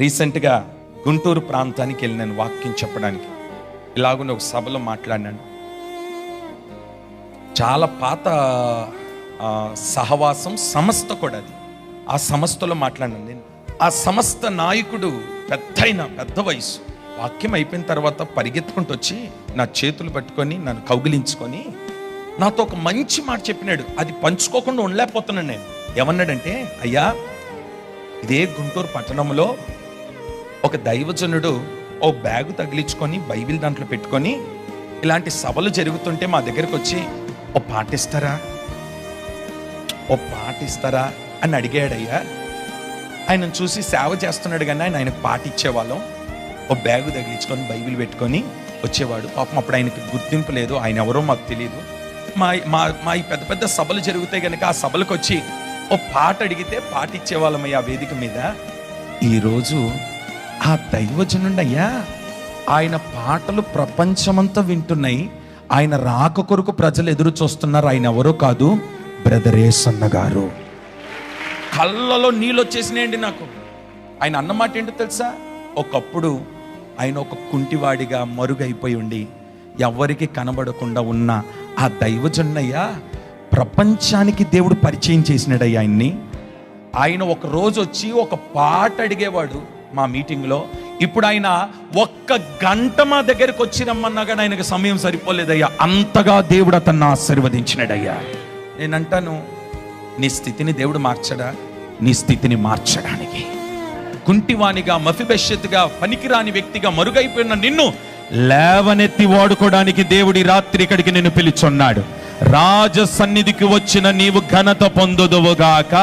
రీసెంట్గా గుంటూరు ప్రాంతానికి వెళ్ళినాను వాక్యం చెప్పడానికి. ఇలాగున్న ఒక సభలో మాట్లాడినాను. చాలా పాత సహవాసం సంస్థ కూడా అది. ఆ సంస్థలో మాట్లాడినాను నేను. ఆ సంస్థ నాయకుడు పెద్ద వయసు. వాక్యం అయిపోయిన తర్వాత పరిగెత్తుకుంటూ వచ్చి నా చేతులు పట్టుకొని నన్ను కౌగిలించుకొని నాతో ఒక మంచి మాట చెప్పినాడు. అది పంచుకోకుండా ఉండలేకపోతున్నాను నేను. ఏమన్నాడంటే, అయ్యా, ఇదే గుంటూరు పట్టణంలో ఒక దైవజనుడు ఓ బ్యాగు తగిలించుకొని బైబిల్ దాంట్లో పెట్టుకొని ఇలాంటి సభలు జరుగుతుంటే మా దగ్గరకు వచ్చి ఓ పాటిస్తారా అని అడిగాడయ్యా. ఆయనను చూసి సేవ చేస్తున్నాడు కానీ ఆయనకు పాట ఇచ్చేవాళ్ళం. ఓ బ్యాగు తగిలించుకొని బైబిల్ పెట్టుకొని వచ్చేవాడు. పాపం అప్పుడు ఆయనకి గుర్తింపు లేదు, ఆయన ఎవరో మాకు తెలియదు. మా ఈ పెద్ద సభలు జరిగితే కనుక ఆ సభలకు వచ్చి ఓ పాట అడిగితే పాట ఇచ్చేవాళ్ళమయ్యా ఆ వేదిక మీద. ఈరోజు ఆ దైవజనుడయ్యా, ఆయన పాటలు ప్రపంచమంతా వింటున్నాయి. ఆయన రాక కొరకు ప్రజలు ఎదురు చూస్తున్నారు. ఆయన ఎవరో కాదు, బ్రదర్ యేసన్న గారు. కళ్ళలో నీళ్ళు వచ్చేసినాయండి నాకు. ఆయన అన్నమాట ఏంటో తెలుసా? ఒకప్పుడు ఆయన ఒక కుంటివాడిగా మరుగైపోయి ఉండి ఎవరికి కనబడకుండా ఉన్న ఆ దైవజన్నయ్య ప్రపంచానికి దేవుడు పరిచయం చేసినాడయ్యా ఆయన్ని. ఆయన ఒక రోజు వచ్చి ఒక పాట అడిగేవాడు మా మీటింగ్లో. ఇప్పుడు ఆయన 1 గంట మా దగ్గరకు వచ్చి రమ్మన్నా కానీ ఆయనకు సమయం సరిపోలేదయ్యా. అంతగా దేవుడు అతన్ని ఆశీర్వదించినాడయ్యా. నేనంటాను, నీ స్థితిని దేవుడు మార్చడా? నీ స్థితిని మార్చడానికి కుంటివానిగా, మఫిబెషెత్తుగా, పనికిరాని వ్యక్తిగా మరుగైపోయిన నిన్ను లేవనెత్తి వాడుకోవడానికి దేవుడి రాత్రి ఇక్కడికి నిన్ను పిలుచున్నాడు. రాజ సన్నిధికి వచ్చిన నీవు ఘనత పొందుదువుగాక.